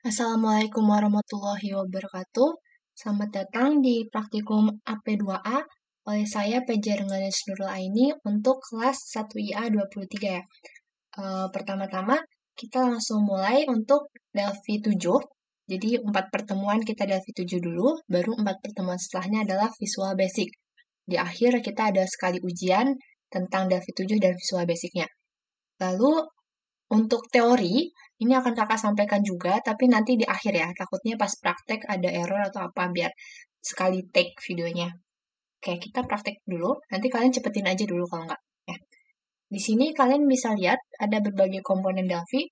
Assalamualaikum warahmatullahi wabarakatuh. Selamat datang di praktikum AP2A oleh saya PJ Rengganis Nurul Aini untuk kelas 1IA 23 ya. Pertama-tama kita langsung mulai untuk Delphi 7. Jadi 4 pertemuan kita Delphi 7 dulu, baru 4 pertemuan setelahnya adalah Visual Basic. Di akhir kita ada sekali ujian tentang Delphi 7 dan Visual Basic-nya. Lalu untuk teori, ini akan kakak sampaikan juga, tapi nanti di akhir ya. Takutnya pas praktek ada error atau apa, biar sekali take videonya. Oke, kita praktek dulu. Nanti kalian cepetin aja dulu kalau nggak. Ya. Di sini kalian bisa lihat ada berbagai komponen Delphi.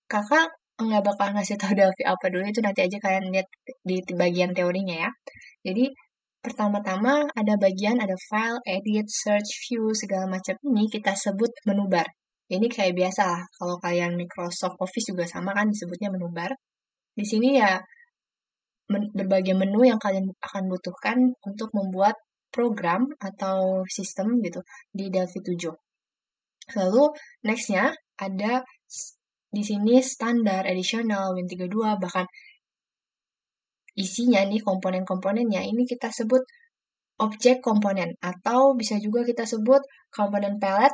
Kakak nggak bakal ngasih tahu Delphi apa dulu, itu nanti aja kalian lihat di bagian teorinya ya. Jadi, pertama-tama ada bagian, ada file, edit, search, view, segala macam ini kita sebut menu bar. Ini kayak biasa lah, kalau kalian Microsoft Office juga sama kan disebutnya menu bar. Di sini ya berbagai menu yang kalian akan butuhkan untuk membuat program atau sistem gitu di Delphi 7. Lalu next-nya ada di sini standar, additional, Win32, bahkan isinya nih komponen-komponennya ini kita sebut objek komponen atau bisa juga kita sebut komponen palette,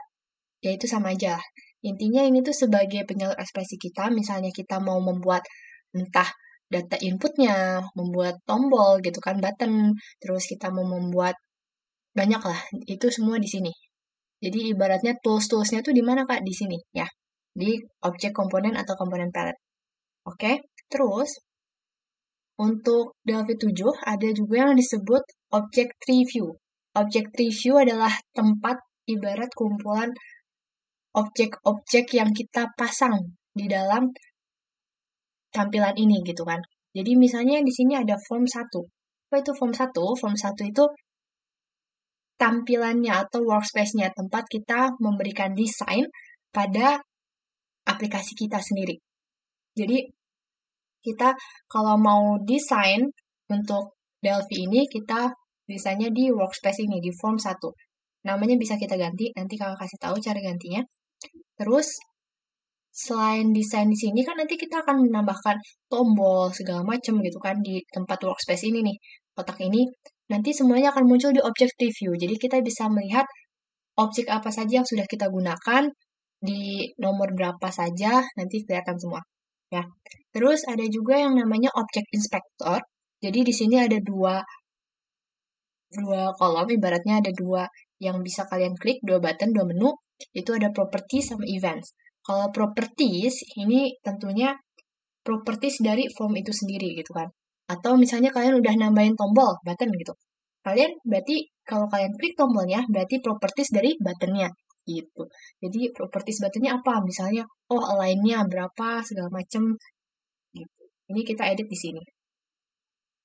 yaitu sama aja lah. Intinya ini tuh sebagai penyalur ekspresi kita, misalnya kita mau membuat entah data inputnya, membuat tombol gitu kan, button, terus kita mau membuat banyak lah, itu semua di sini. Jadi ibaratnya tools-toolsnya tuh di mana Kak? Di sini ya, di objek komponen atau komponen palette. Oke, terus untuk Delphi 7 ada juga yang disebut Object Tree View. Object Tree View adalah tempat ibarat kumpulan objek-objek yang kita pasang di dalam tampilan ini gitu kan. Jadi misalnya di sini ada form 1. Apa itu form 1? Form 1 itu tampilannya atau workspace-nya, tempat kita memberikan desain pada aplikasi kita sendiri. Jadi kita kalau mau desain untuk Delphi ini, kita desainnya di workspace ini, di form 1. Namanya bisa kita ganti, nanti kakak kasih tahu cara gantinya. Terus, selain desain di sini kan nanti kita akan menambahkan tombol segala macam gitu kan di tempat workspace ini nih, kotak ini. Nanti semuanya akan muncul di object review. Jadi kita bisa melihat objek apa saja yang sudah kita gunakan di nomor berapa saja, nanti kelihatan semua. Ya. Terus ada juga yang namanya object inspector. Jadi di sini ada dua kolom, ibaratnya ada dua yang bisa kalian klik, dua button, dua menu. Itu ada properties sama events. Kalau properties, ini tentunya properties dari form itu sendiri gitu kan. Atau misalnya kalian udah nambahin tombol, button gitu. Kalian berarti kalau kalian klik tombolnya, berarti properties dari buttonnya gitu. Jadi properties buttonnya apa? Misalnya, oh align-nya berapa, segala macem gitu. Ini kita edit di sini.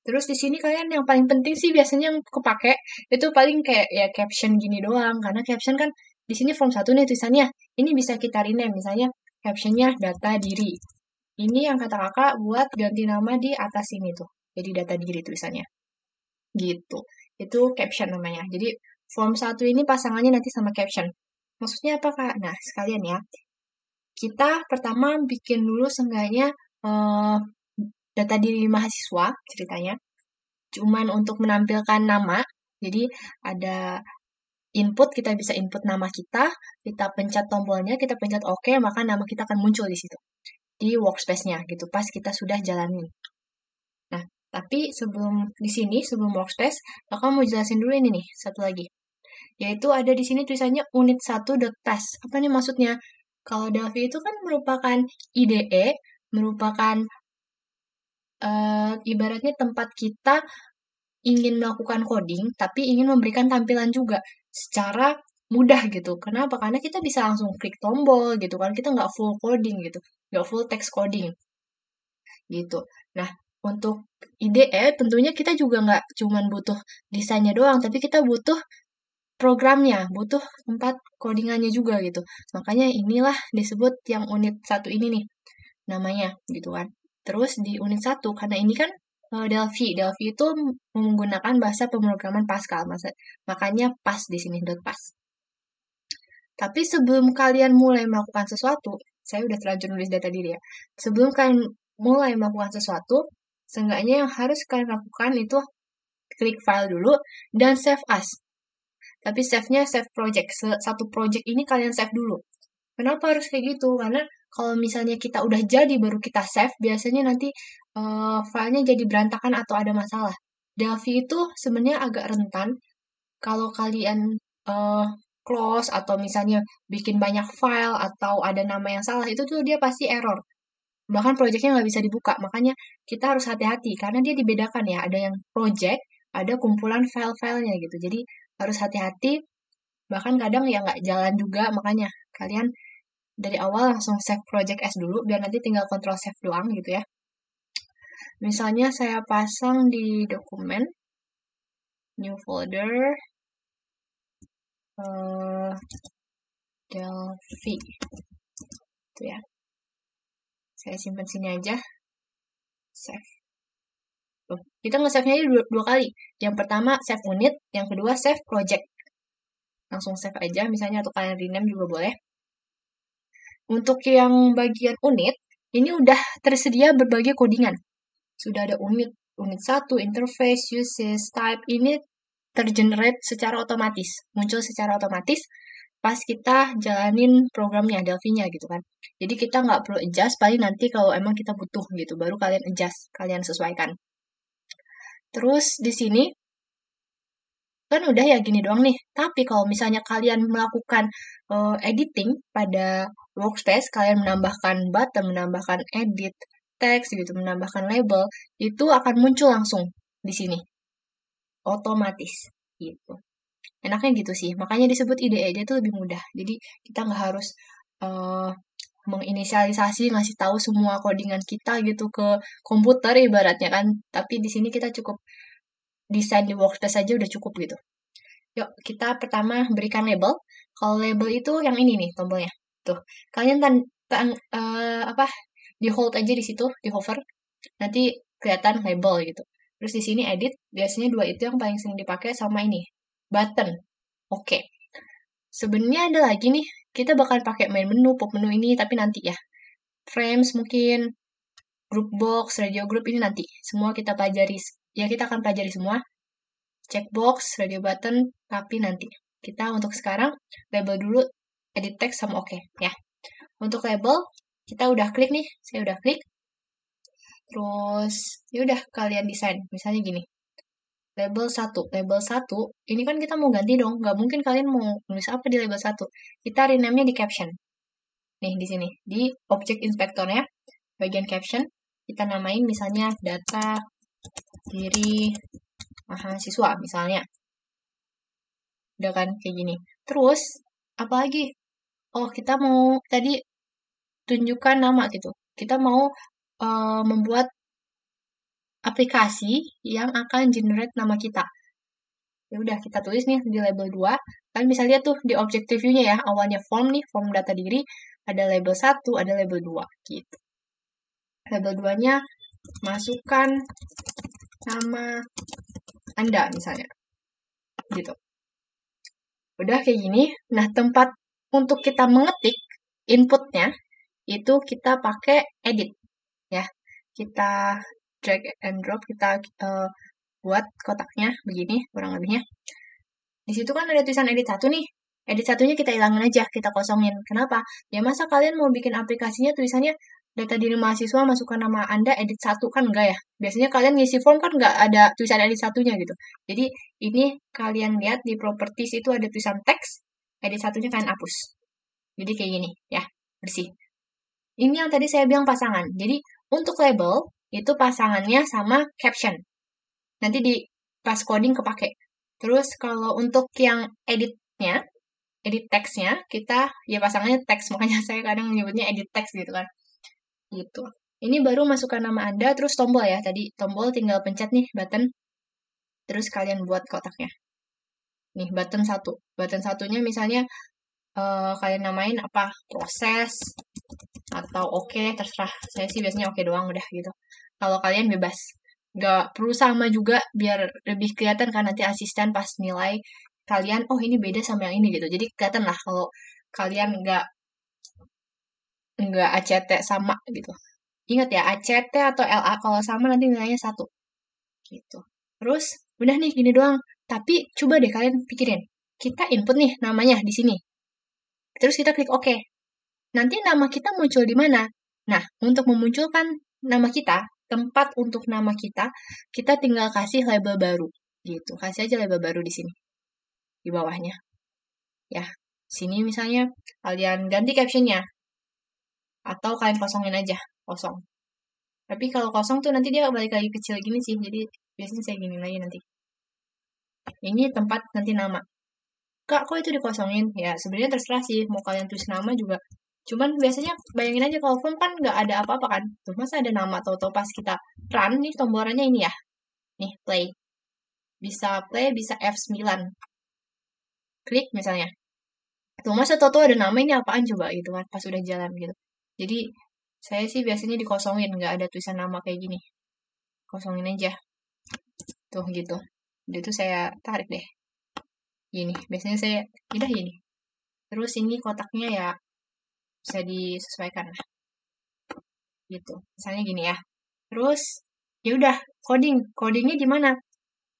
Terus di sini kalian yang paling penting sih biasanya yang kepake itu paling kayak ya caption gini doang. Karena caption kan di sini form 1 nih tulisannya. Ini bisa kita rename misalnya captionnya data diri. Ini yang kata kakak buat ganti nama di atas ini tuh. Jadi data diri tulisannya. Gitu. Itu caption namanya. Jadi form 1 ini pasangannya nanti sama caption. Maksudnya apa kak? Nah sekalian ya. Kita pertama bikin dulu seenggaknya data diri mahasiswa ceritanya. Cuman untuk menampilkan nama. Jadi ada input, kita bisa input nama kita pencet tombolnya, kita pencet OK, maka nama kita akan muncul di situ. Di workspace-nya gitu, pas kita sudah jalanin. Nah, tapi sebelum di sini, sebelum workspace, kakak mau jelasin dulu ini nih, satu lagi. Yaitu ada di sini tulisannya unit 1.task. Apa nih maksudnya? Kalau Delphi itu kan merupakan IDE, merupakan ibaratnya tempat kita ingin melakukan coding, tapi ingin memberikan tampilan juga secara mudah gitu. Kenapa? Karena kita bisa langsung klik tombol gitu kan, kita nggak full coding gitu, nggak full text coding gitu. Nah, untuk IDE tentunya kita juga nggak cuman butuh desainnya doang, tapi kita butuh programnya, butuh tempat codingannya juga gitu. Makanya inilah disebut yang unit 1 ini nih namanya gitu kan. Terus di unit 1 karena ini kan Delphi. Delphi itu menggunakan bahasa pemrograman Pascal. Makanya pas di sini .pas. Tapi sebelum kalian mulai melakukan sesuatu, saya udah terlanjur nulis data diri ya. Sebelum kalian mulai melakukan sesuatu, seenggaknya yang harus kalian lakukan itu klik file dulu dan save as. Tapi save-nya save project. Satu project ini kalian save dulu. Kenapa harus kayak gitu? Karena kalau misalnya kita udah jadi baru kita save, biasanya nanti filenya jadi berantakan atau ada masalah. Delphi itu sebenarnya agak rentan kalau kalian close atau misalnya bikin banyak file atau ada nama yang salah, itu tuh dia pasti error. Bahkan projectnya nggak bisa dibuka, makanya kita harus hati-hati karena dia dibedakan ya, ada yang project, ada kumpulan file-filenya gitu. Jadi harus hati-hati, bahkan kadang ya nggak jalan juga, makanya kalian dari awal langsung save project as dulu, biar nanti tinggal control save doang gitu ya. Misalnya saya pasang di dokumen, new folder, Delphi, itu ya. Saya simpan sini aja, save. Kita nge-save-nya dua kali. Yang pertama save unit, yang kedua save project. Langsung save aja, misalnya atau kalian rename juga boleh. Untuk yang bagian unit, ini udah tersedia berbagai codingan. Sudah ada unit 1, interface, uses, type, ini tergenerate secara otomatis, muncul secara otomatis pas kita jalanin programnya, Delphi-nya gitu kan. Jadi kita nggak perlu adjust, paling nanti kalau emang kita butuh gitu, baru kalian adjust, kalian sesuaikan. Terus di sini, kan udah ya gini doang nih. Tapi kalau misalnya kalian melakukan editing pada workspace, kalian menambahkan button, menambahkan edit, text gitu, menambahkan label, itu akan muncul langsung di sini. Otomatis gitu. Enaknya gitu sih. Makanya disebut IDE itu lebih mudah. Jadi kita nggak harus menginisialisasi, ngasih tahu semua codingan kita gitu ke komputer ibaratnya kan. Tapi di sini kita cukup desain di workspace aja udah cukup gitu. Yuk, kita pertama berikan label. Kalau label itu yang ini nih tombolnya. Tuh, kalian di hold aja di situ, di hover. Nanti kelihatan label gitu. Terus di sini edit, biasanya dua itu yang paling sering dipakai sama ini, button. Oke. Sebenarnya ada lagi nih, kita bakal pakai main menu, pop menu ini, tapi nanti ya. Frames mungkin, group box, radio group ini nanti. Semua kita pelajari. Ya, kita akan pelajari semua. Checkbox, radio button, tapi nanti. Kita untuk sekarang, label dulu, edit text sama oke, ya. Untuk label, kita udah klik nih, saya udah klik. Terus, ya udah kalian desain. Misalnya gini, label 1. Label 1, ini kan kita mau ganti dong. Nggak mungkin kalian mau nulis apa di label 1. Kita rename-nya di caption. Nih, di sini. Di object inspector-nya, bagian caption, kita namain misalnya data diri mahasiswa, misalnya. Udah kan, kayak gini. Terus, apa lagi? Oh, kita mau tadi tunjukkan nama gitu. Kita mau membuat aplikasi yang akan generate nama kita. Ya udah kita tulis nih di label 2. Kalian bisa lihat tuh di objective view-nya ya, awalnya form nih, form data diri, ada label 1, ada label 2 gitu. Label 2-nya masukkan nama Anda misalnya. Gitu. Udah kayak gini. Nah, tempat untuk kita mengetik inputnya itu kita pakai edit ya. Kita drag and drop, kita buat kotaknya begini kurang lebihnya. Di situ kan ada tulisan edit 1 nih. Edit 1-nya kita hilangin aja, kita kosongin. Kenapa? Ya masa kalian mau bikin aplikasinya tulisannya data diri mahasiswa masukkan nama Anda edit 1 kan enggak ya? Biasanya kalian ngisi form kan enggak ada tulisan edit 1-nya gitu. Jadi ini kalian lihat di properties itu ada tulisan teks, edit 1-nya kalian hapus. Jadi kayak gini ya, bersih. Ini yang tadi saya bilang pasangan. Jadi untuk label itu pasangannya sama caption. Nanti di pas coding kepake. Terus kalau untuk yang editnya, edit teksnya, kita ya pasangannya teks, makanya saya kadang menyebutnya edit teks gitu kan. Gitu. Ini baru masukkan nama Anda, terus tombol ya. Tadi tombol tinggal pencet nih button, terus kalian buat kotaknya. Nih button 1. Button 1-nya misalnya kalian namain apa? Proses atau oke, terserah. Saya sih biasanya oke doang udah gitu. Kalau kalian bebas. Nggak perlu sama juga biar lebih kelihatan kan nanti asisten pas nilai kalian, oh ini beda sama yang ini gitu. Jadi kelihatan lah kalau kalian nggak ACT sama gitu. Ingat ya, ACT atau LA kalau sama nanti nilainya 1. Gitu. Terus, udah nih gini doang. Tapi coba deh kalian pikirin. Kita input nih namanya di sini. Terus kita klik OK. Nanti nama kita muncul di mana? Nah, untuk memunculkan nama kita, tempat untuk nama kita tinggal kasih label baru. Gitu. Kasih aja label baru di sini. Di bawahnya. Ya, sini misalnya kalian ganti captionnya. Atau kalian kosongin aja. Kosong. Tapi kalau kosong tuh nanti dia balik lagi kecil gini sih. Jadi biasanya saya gini lagi nanti. Ini tempat nanti nama. Kak, kok itu dikosongin? Ya, sebenarnya terserah sih. Mau kalian tulis nama juga. Cuman biasanya bayangin aja kalau form kan nggak ada apa-apa kan. Tuh, masa ada nama atau pas kita run nih tombolnya ini ya. Nih, play. Bisa play, bisa F9. Klik misalnya. Tuh, masa tau ada nama ini apaan coba gitu kan. Pas udah jalan gitu. Jadi, saya sih biasanya dikosongin. Nggak ada tulisan nama kayak gini. Kosongin aja. Tuh, gitu. Jadi tuh saya tarik deh. Gini, biasanya saya, udah gini. Terus ini kotaknya ya bisa disesuaikan lah. Gitu. Misalnya gini ya. Terus ya udah codingnya di mana?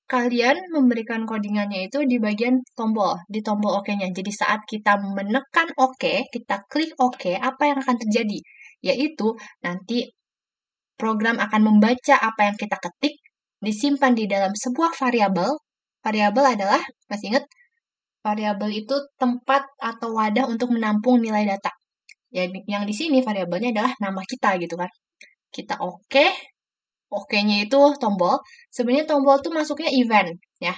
Kalian memberikan codingannya itu di bagian tombol, di tombol OK-nya. Jadi saat kita menekan OK, kita klik OK, apa yang akan terjadi? Yaitu nanti program akan membaca apa yang kita ketik, disimpan di dalam sebuah variabel. Variabel adalah, masih ingat? Variabel itu tempat atau wadah untuk menampung nilai data. Ya, yang di sini variabelnya adalah nama kita gitu kan. Kita OK-nya itu tombol. Sebenarnya tombol tuh masuknya event ya.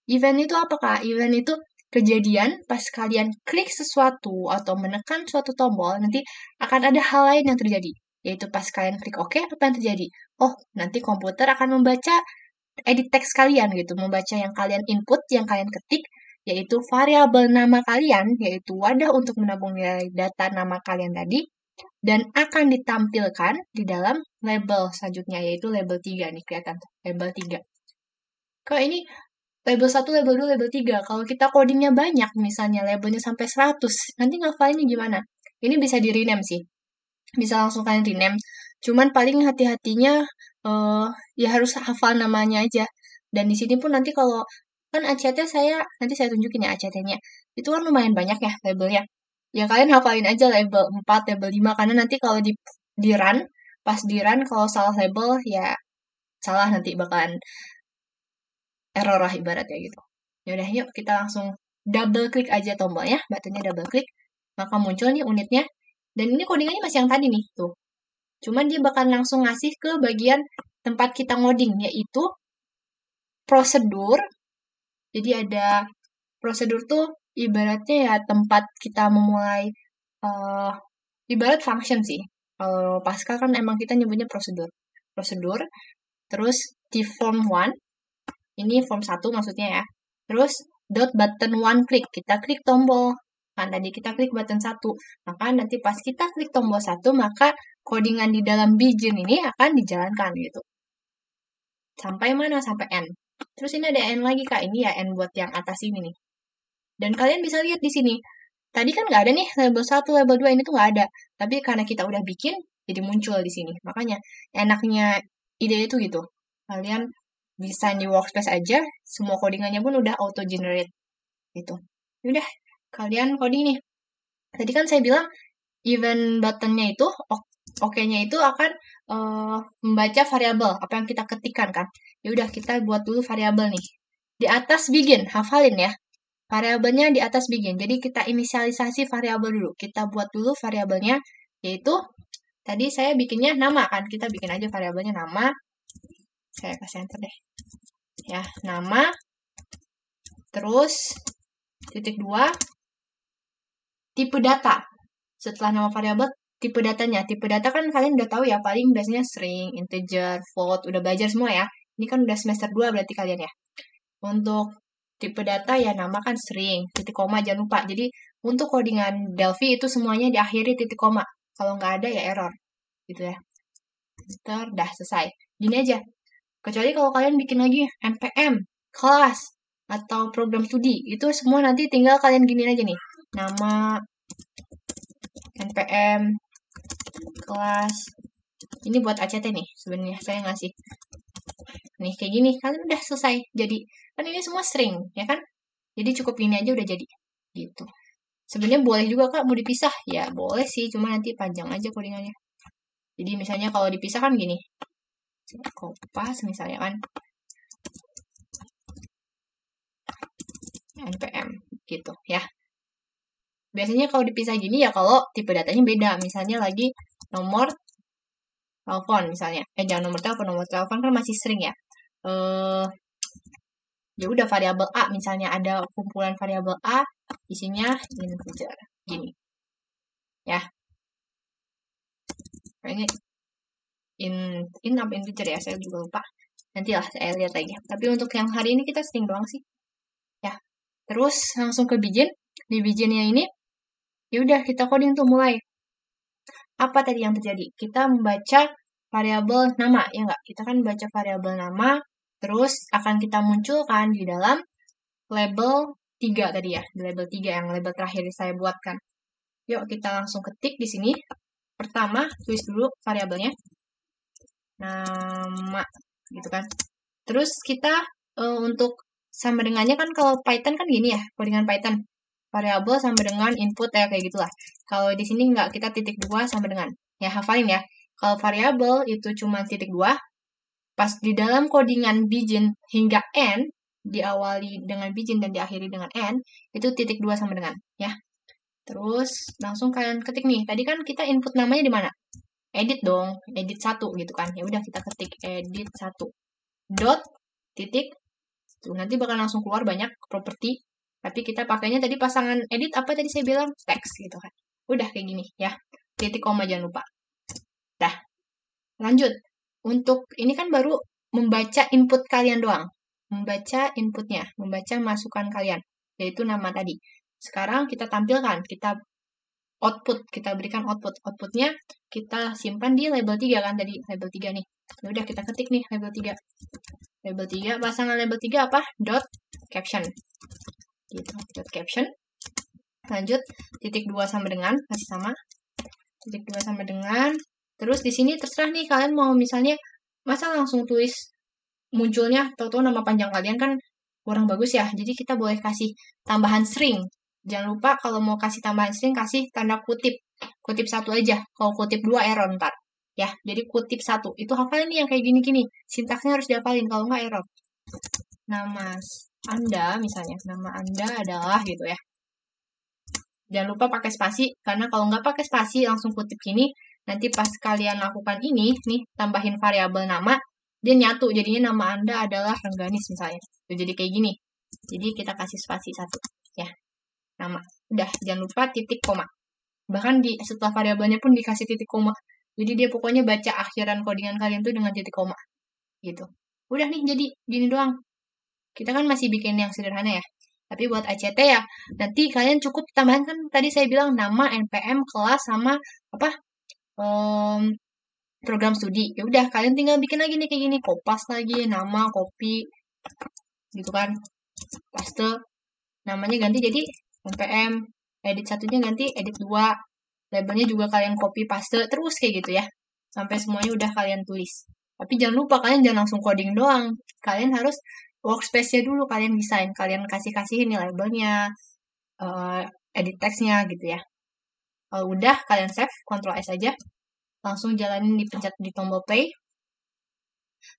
Event itu apa Kak? Event itu kejadian pas kalian klik sesuatu atau menekan suatu tombol, nanti akan ada hal lain yang terjadi. Yaitu pas kalian klik OK, apa yang terjadi? Oh, nanti komputer akan membaca edit text kalian gitu, membaca yang kalian input, yang kalian ketik, yaitu variabel nama kalian, yaitu wadah untuk menampung nilai data nama kalian tadi, dan akan ditampilkan di dalam label selanjutnya, yaitu label 3 nih, kelihatan label 3. Kalau ini label 1, label 2, label 3. Kalau kita codingnya banyak, misalnya labelnya sampai 100, nanti ngafalinnya gimana? Ini bisa di-rename sih. Bisa langsung kalian rename. Cuman paling hati-hatinya ya harus hafal namanya aja. Dan di sini pun nanti kalau kan ACT nanti saya tunjukin ya ACT-nya. Itu kan lumayan banyak ya labelnya. Ya kalian hafalin aja label 4, label 5 karena nanti kalau di run, pas di run kalau salah label ya salah nanti bakalan error lah ibaratnya gitu. Ya udah yuk kita langsung double klik aja tombolnya, buttonnya double klik, maka muncul nih unitnya. Dan ini codingannya masih yang tadi nih, tuh. Cuman dia bakal langsung ngasih ke bagian tempat kita ngoding, yaitu prosedur. Jadi ada prosedur tuh ibaratnya ya tempat kita memulai, ibarat function sih. Kalau Pascal kan emang kita nyebutnya prosedur. Prosedur, terus di form 1, ini form 1 maksudnya ya. Terus dot button 1 klik, kita klik tombol. Kan tadi kita klik button 1. Maka nanti pas kita klik tombol 1, maka codingan di dalam Bigin ini akan dijalankan gitu. Sampai mana? Sampai N. Terus ini ada N lagi Kak, ini ya N buat yang atas ini nih. Dan kalian bisa lihat di sini. Tadi kan nggak ada nih label 1, label 2, ini tuh nggak ada. Tapi karena kita udah bikin, jadi muncul di sini. Makanya enaknya ide itu gitu. Kalian bisa di workspace aja, semua codingannya pun udah auto generate gitu. Udah, kalian coding nih. Tadi kan saya bilang event buttonnya itu, OK-nya itu akan membaca variabel apa yang kita ketikkan kan. Ya udah kita buat dulu variabel nih. Di atas begin, hafalin ya. Variabelnya di atas begin. Jadi kita inisialisasi variabel dulu. Kita buat dulu variabelnya yaitu tadi saya bikinnya nama kan. Kita bikin aja variabelnya nama. Saya kasih enter deh. Ya, nama. Terus titik 2 tipe data. Setelah nama variabel, tipe datanya. Tipe data kan kalian udah tahu ya, paling biasanya string, integer, float, udah belajar semua ya. Ini kan udah semester 2 berarti kalian ya. Untuk tipe data ya nama kan string, titik koma jangan lupa. Jadi untuk codingan Delphi itu semuanya diakhiri titik koma. Kalau nggak ada ya error. Gitu ya. Enter, dah selesai. Gini aja. Kecuali kalau kalian bikin lagi npm, kelas, atau program studi. Itu semua nanti tinggal kalian gini aja nih. Nama npm kelas Ini buat ACT nih, sebenarnya saya ngasih. Nih, kayak gini, kalian udah selesai. Jadi, kan ini semua string, ya kan? Jadi cukup ini aja udah jadi. Gitu. Sebenarnya boleh juga Kak, mau dipisah. Ya, boleh sih, cuma nanti panjang aja codingannya. Jadi misalnya kalau dipisah kan gini. Kopas misalnya kan. NPM gitu ya. Biasanya kalau dipisah gini ya kalau tipe datanya beda. Misalnya lagi nomor telepon misalnya. Jangan nomor telepon kan masih sering ya. Ya udah variabel A misalnya ada kumpulan variabel A isinya integer gini. Ya. Kayaknya in apa integer ya, saya juga lupa. Nantilah saya lihat lagi. Tapi untuk yang hari ini kita string doang sih. Ya. Terus langsung ke Begin. Di Beginnya ini ya udah kita coding tuh mulai. Apa tadi yang terjadi? Kita membaca variabel nama, ya nggak? Kita kan baca variabel nama, terus akan kita munculkan di dalam label 3 tadi ya, di label 3 yang label terakhir saya buatkan. Yuk kita langsung ketik di sini. Pertama, tulis dulu variabelnya. Nama, gitu kan. Terus kita untuk sama dengannya kan kalau Python kan gini ya, codingan Python. Variabel sama dengan input ya kayak gitulah. Kalau di sini nggak, kita titik 2 sama dengan. Ya hafalin ya. Kalau variabel itu cuma titik 2, pas di dalam codingan Begin hingga N, diawali dengan Begin dan diakhiri dengan N, itu titik 2 sama dengan. Ya. Terus langsung kalian ketik nih. Tadi kan kita input namanya di mana? Edit dong, edit 1 gitu kan. Ya udah kita ketik edit 1. Dot titik. Tuh, nanti bakal langsung keluar banyak properti. Tapi kita pakainya tadi pasangan edit apa tadi saya bilang? Teks gitu kan. Udah kayak gini ya. Titik koma jangan lupa. Dah. Lanjut. Untuk ini kan baru membaca input kalian doang. Membaca inputnya. Membaca masukan kalian. Yaitu nama tadi. Sekarang kita tampilkan. Kita output. Kita berikan output. Outputnya kita simpan di label 3 kan tadi. Label 3 nih. Ya udah kita ketik nih label 3. Label 3. Pasangan label 3 apa? Dot caption. Gitu, dot caption. Lanjut, titik 2 sama dengan, masih sama. Titik 2 sama dengan. Terus di sini terserah nih, kalian mau misalnya, masa langsung tulis munculnya, tahu-tahu nama panjang kalian kan kurang bagus ya. Jadi kita boleh kasih tambahan string. Jangan lupa kalau mau kasih tambahan string, kasih tanda kutip. Kutip 1 aja. Kalau kutip 2 error ntar. Ya, jadi kutip 1. Itu hafalin nih yang kayak gini-gini. Sintaksnya harus dihafalin, kalau nggak error. Nama Anda, misalnya, nama Anda adalah gitu ya. Jangan lupa pakai spasi, karena kalau nggak pakai spasi, langsung kutip gini, nanti pas kalian lakukan ini, nih, tambahin variabel nama, dia nyatu, jadinya nama Anda adalah Rengganis misalnya. Jadi kayak gini. Jadi kita kasih spasi 1, ya. Nama. Udah, jangan lupa titik koma. Bahkan setelah variabelnya pun dikasih titik koma. Jadi dia pokoknya baca akhiran codingan kalian tuh dengan titik koma. Gitu. Udah nih, jadi gini doang. Kita kan masih bikin yang sederhana ya. Tapi buat ACT ya, nanti kalian cukup tambahan kan tadi saya bilang nama, NPM, kelas, sama apa program studi. Ya udah, kalian tinggal bikin lagi nih kayak gini, kopas lagi, nama, copy, gitu kan. Paste, namanya ganti jadi NPM, edit 1-nya ganti edit 2, labelnya juga kalian copy paste, terus kayak gitu ya. Sampai semuanya udah kalian tulis. Tapi jangan lupa, kalian jangan langsung coding doang. Kalian harus workspace-nya dulu kalian desain. Kalian kasih-kasihin nih labelnya, edit text-nya gitu ya. Kalau udah, kalian save, Ctrl S aja. Langsung jalanin dipencet di tombol play.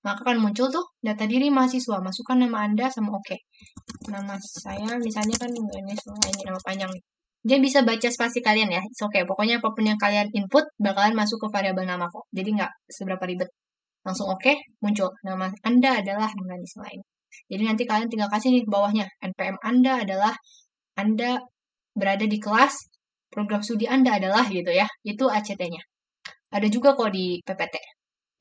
Maka akan muncul tuh data diri mahasiswa. Masukkan nama Anda sama oke. Nama saya misalnya kan ini nama panjang. Dia bisa baca spasi kalian ya. Oke, pokoknya apapun yang kalian input bakalan masuk ke variabel nama kok. Jadi nggak seberapa ribet. Langsung oke, muncul. Nama Anda adalah Rengganis lain. Jadi nanti kalian tinggal kasih nih bawahnya. NPM Anda adalah Anda berada di kelas, program studi Anda adalah gitu ya. Itu ACT-nya. Ada juga kok di PPT.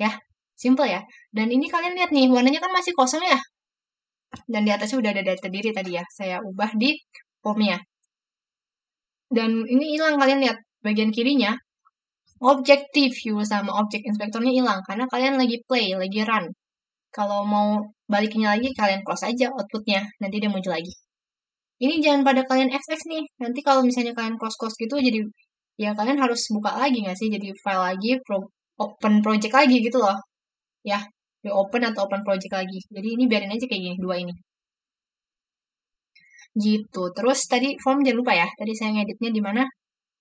Ya, simple ya. Dan ini kalian lihat nih, warnanya kan masih kosong ya. Dan di atasnya udah ada data diri tadi ya. Saya ubah di formnya. Dan ini hilang, kalian lihat bagian kirinya. Objective view sama object inspectornya hilang. Karena kalian lagi play, lagi run. Kalau mau baliknya lagi, kalian close aja outputnya. Nanti dia muncul lagi. Ini jangan pada kalian XX nih. Nanti kalau misalnya kalian close gitu, jadi ya kalian harus buka lagi nggak sih? Jadi file lagi, open project lagi gitu loh. Ya, open atau open project lagi. Jadi ini biarin aja kayak gini, dua ini. Gitu. Terus tadi form jangan lupa ya. Tadi saya ngeditnya di mana?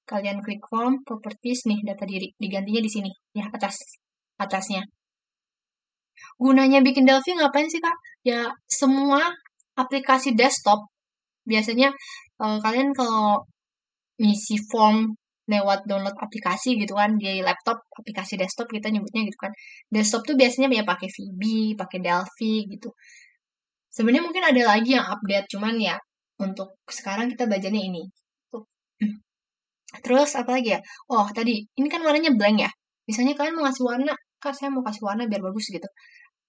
Kalian klik form, properties nih, data diri. Digantinya di sini. Ya, atasnya. Gunanya bikin Delphi ngapain sih, Kak? Ya, semua aplikasi desktop, biasanya kalian kalau ngisi form lewat download aplikasi gitu kan, di laptop, aplikasi desktop kita nyebutnya gitu kan. Desktop tuh biasanya ya pakai VB, pakai Delphi gitu. Sebenarnya mungkin ada lagi yang update, cuman ya untuk sekarang kita belajarnya ini. Tuh. Terus apa lagi ya? Oh, tadi ini kan warnanya blank ya. Misalnya kalian mau ngasih warna, Kak saya mau kasih warna biar bagus gitu.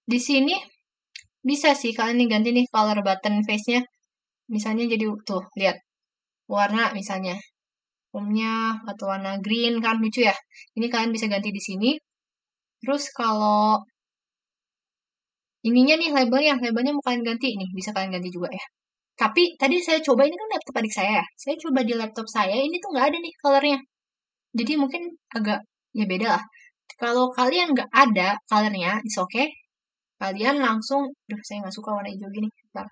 Di sini bisa sih kalian nih ganti nih color button face-nya. Misalnya jadi tuh, lihat. Warna misalnya. Formnya atau warna green kan lucu ya. Ini kalian bisa ganti di sini. Terus kalau ininya nih labelnya mau kalian ganti nih, bisa kalian ganti juga ya. Tapi tadi saya coba, ini kan laptop adik saya ya. Saya coba di laptop saya, ini tuh nggak ada nih colornya. Jadi mungkin agak ya beda lah. Kalau kalian nggak ada colornya, it's okay. Kalian langsung, saya nggak suka warna hijau gini. Bentar.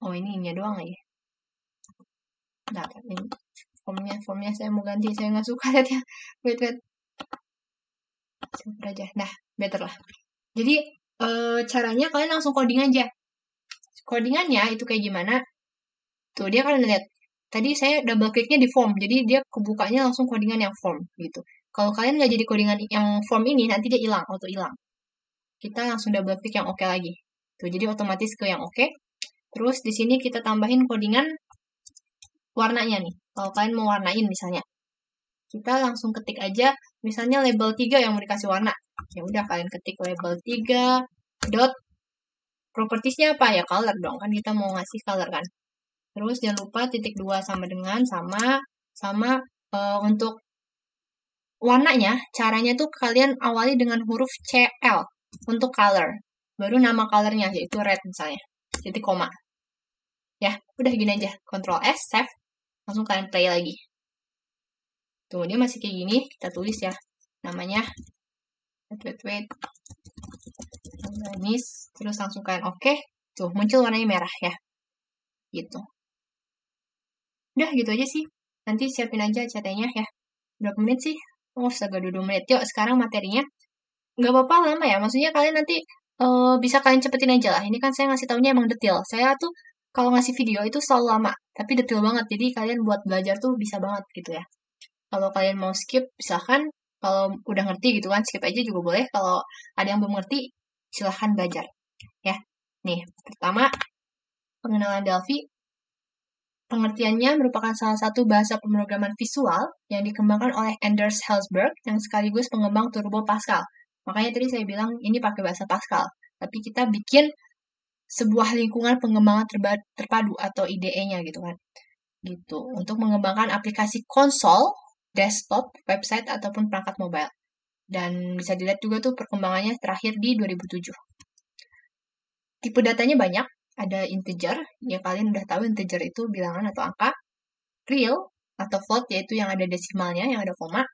Oh ini doang aja. Nah, ini formnya saya mau ganti, saya nggak suka lihat ya. Wait. Super aja. Nah, better lah. Jadi caranya kalian langsung coding aja. Codingannya itu kayak gimana? Tuh dia kalian lihat. Tadi saya double kliknya di form, jadi dia kebukanya langsung codingan yang form gitu. Kalau kalian nggak jadi codingan yang form ini, nanti dia hilang, auto hilang. Kita langsung double klik yang oke lagi. Tuh, jadi otomatis ke yang oke. Terus di sini kita tambahin codingan warnanya nih. Kalau kalian mau warnain misalnya, kita langsung ketik aja misalnya label 3 yang mau dikasih warna. Ya udah kalian ketik label 3 dot propertiesnya apa ya, color dong, kan kita mau ngasih color kan. Terus jangan lupa titik 2 sama dengan sama untuk warnanya, caranya tuh kalian awali dengan huruf CL untuk color. Baru nama colornya yaitu red misalnya. Titik koma. Ya, udah gini aja. Ctrl S, save. Langsung kalian play lagi. Tuh, dia masih kayak gini. Kita tulis ya. Namanya. Wait. Terus langsung kalian oke. Tuh, muncul warnanya merah ya. Gitu. Udah, gitu aja sih. Nanti siapin aja CT-nya ya. Berapa menit sih? Oh, astaga, 22 menit. Yuk, sekarang materinya. Nggak apa-apa lama ya. Maksudnya kalian nanti bisa kalian cepetin aja lah. Ini kan saya ngasih taunya emang detail. Saya tuh kalau ngasih video itu selalu lama. Tapi detail banget. Jadi kalian buat belajar tuh bisa banget gitu ya. Kalau kalian mau skip, silahkan. Kalau udah ngerti gitu kan, skip aja juga boleh. Kalau ada yang belum ngerti, silahkan belajar. Ya, nih, pertama, pengenalan Delphi. Pengertiannya merupakan salah satu bahasa pemrograman visual yang dikembangkan oleh Anders Hellsberg yang sekaligus pengembang Turbo Pascal. Makanya tadi saya bilang ini pakai bahasa Pascal. Tapi kita bikin sebuah lingkungan pengembangan terpadu atau IDE-nya gitu kan. Gitu. Untuk mengembangkan aplikasi konsol, desktop, website, ataupun perangkat mobile. Dan bisa dilihat juga tuh perkembangannya terakhir di 2007. Tipe datanya banyak. Ada integer, ya kalian udah tahu integer itu bilangan atau angka. Real atau float, yaitu yang ada desimalnya, yang ada koma.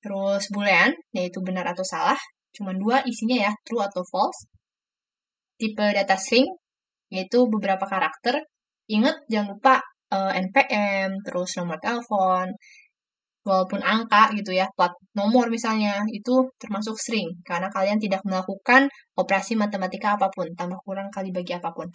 Terus boolean, yaitu benar atau salah. Cuma dua isinya ya, true atau false. Tipe data string, yaitu beberapa karakter. Ingat, jangan lupa NPM, terus nomor telepon, walaupun angka gitu ya, plat nomor misalnya, itu termasuk string. Karena kalian tidak melakukan operasi matematika apapun, tambah kurang kali bagi apapun.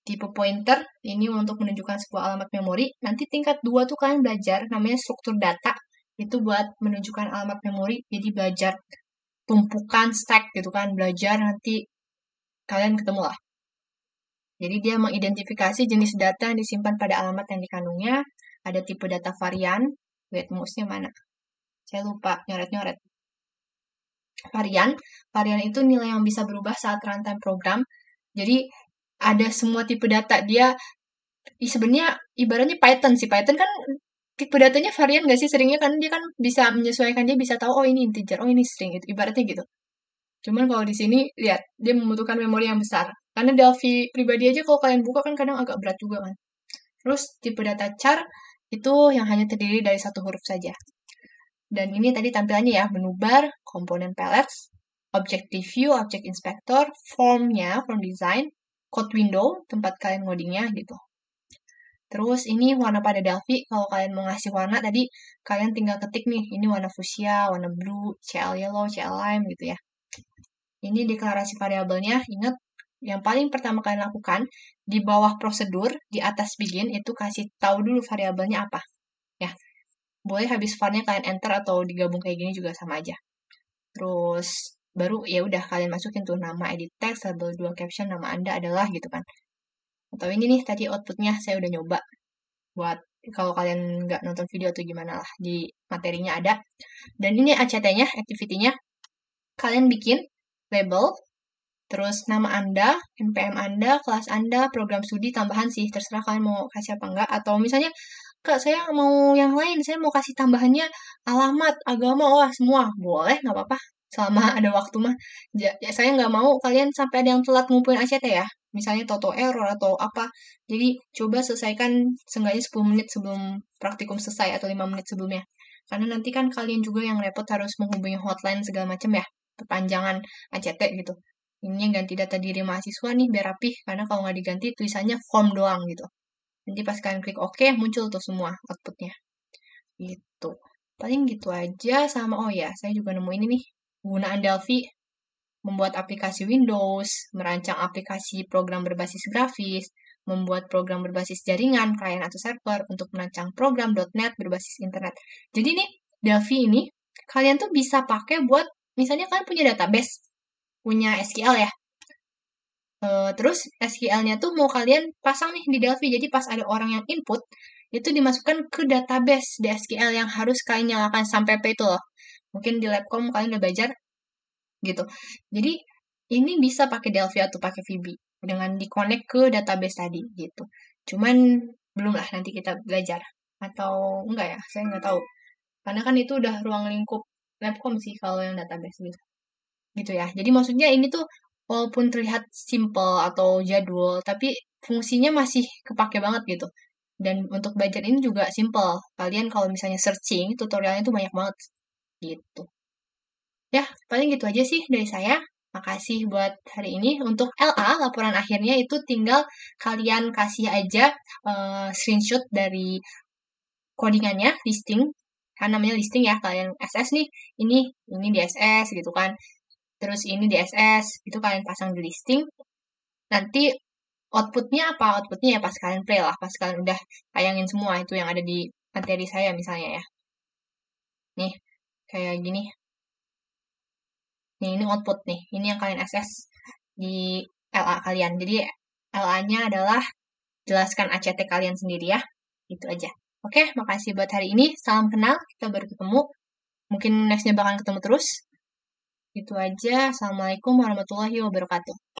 Tipe pointer, ini untuk menunjukkan sebuah alamat memori. Nanti tingkat 2 tuh kalian belajar, namanya struktur data. Itu buat menunjukkan alamat memori, jadi belajar tumpukan stack gitu kan, belajar nanti kalian ketemu lah. Jadi dia mengidentifikasi jenis data yang disimpan pada alamat yang dikandungnya. Ada tipe data varian. Wait, mouse-nya mana? Saya lupa, nyoret-nyoret. Varian itu nilai yang bisa berubah saat runtime program. Jadi ada semua tipe data. Dia sebenarnya ibaratnya Python sih. Python kan tipe datanya varian nggak sih? Seringnya kan dia kan bisa menyesuaikan, dia bisa tahu oh ini integer, oh ini string gitu. Ibaratnya gitu. Cuman kalau di sini lihat dia membutuhkan memori yang besar. Karena Delphi pribadi aja kalau kalian buka kan kadang agak berat juga kan. Terus tipe data char itu yang hanya terdiri dari satu huruf saja. Dan ini tadi tampilannya ya, menu bar, komponen palettes, object preview, object inspector, formnya, form design, code window, tempat kalian ngodingnya gitu. Terus ini warna pada Delphi, kalau kalian mau ngasih warna tadi, kalian tinggal ketik nih, ini warna fuchsia, warna blue, CL yellow, CL lime gitu ya. Ini deklarasi variabelnya, ingat yang paling pertama kalian lakukan, di bawah prosedur, di atas begin, itu kasih tahu dulu variabelnya apa. Ya, boleh habis var-nya kalian enter atau digabung kayak gini juga sama aja. Terus baru ya udah kalian masukin tuh nama edit text, label 2 caption, nama Anda adalah gitu kan. Atau ini nih tadi outputnya saya udah nyoba buat kalau kalian nggak nonton video atau gimana lah di materinya ada. Dan ini ACT-nya, activity-nya kalian bikin label, terus nama Anda, NPM Anda, kelas Anda, program studi tambahan sih, terserah kalian mau kasih apa enggak. Atau misalnya, Kak, saya mau yang lain, saya mau kasih tambahannya alamat, agama, wah semua. Boleh, nggak apa-apa. Selama ada waktu mah. Ya, saya nggak mau kalian sampai ada yang telat ngumpulin ACT ya. Misalnya toto error atau apa. Jadi coba selesaikan seenggaknya 10 menit sebelum praktikum selesai atau 5 menit sebelumnya. Karena nanti kan kalian juga yang repot harus menghubungi hotline segala macam ya. Perpanjangan ACT gitu. Ini ganti data diri mahasiswa nih biar rapih. Karena kalau nggak diganti tulisannya form doang gitu. Nanti pas kalian klik OK, muncul tuh semua outputnya. Gitu. Paling gitu aja sama, oh ya, saya juga nemu ini nih. Penggunaan Delphi membuat aplikasi Windows, merancang aplikasi program berbasis grafis, membuat program berbasis jaringan, klien atau server, untuk merancang program .NET berbasis internet. Jadi nih, Delphi ini, kalian tuh bisa pakai buat, misalnya kalian punya database, punya SQL ya, terus SQL-nya tuh mau kalian pasang nih di Delphi. Jadi pas ada orang yang input, itu dimasukkan ke database di SQL yang harus kalian nyalakan sampai P itu loh. Mungkin di Labcom kalian udah belajar gitu. Jadi ini bisa pakai Delphi atau pakai VB dengan di-connect ke database tadi gitu. Cuman belum lah, nanti kita belajar. Atau enggak ya, saya nggak tahu. Karena kan itu udah ruang lingkup Labcom sih kalau yang database gitu. Gitu ya. Jadi maksudnya ini tuh walaupun terlihat simple atau jadul, tapi fungsinya masih kepake banget gitu. Dan untuk belajar ini juga simple. Kalian kalau misalnya searching, tutorialnya tuh banyak banget gitu. Ya, paling gitu aja sih dari saya. Makasih buat hari ini. Untuk LA, laporan akhirnya itu tinggal kalian kasih aja screenshot dari codingannya, listing. Kan namanya listing ya, kalian SS nih, ini di SS gitu kan. Terus ini di SS, itu kalian pasang di listing. Nanti outputnya apa? Outputnya ya pas kalian play lah, pas kalian udah tayangin semua itu yang ada di materi saya misalnya ya. Nih, kayak gini. Nih, ini output nih. Ini yang kalian akses di LA kalian. Jadi, LA-nya adalah jelaskan ACT kalian sendiri ya. Itu aja. Oke, makasih buat hari ini. Salam kenal. Kita baru ketemu. Mungkin nextnya bakal ketemu terus. Itu aja. Assalamualaikum warahmatullahi wabarakatuh.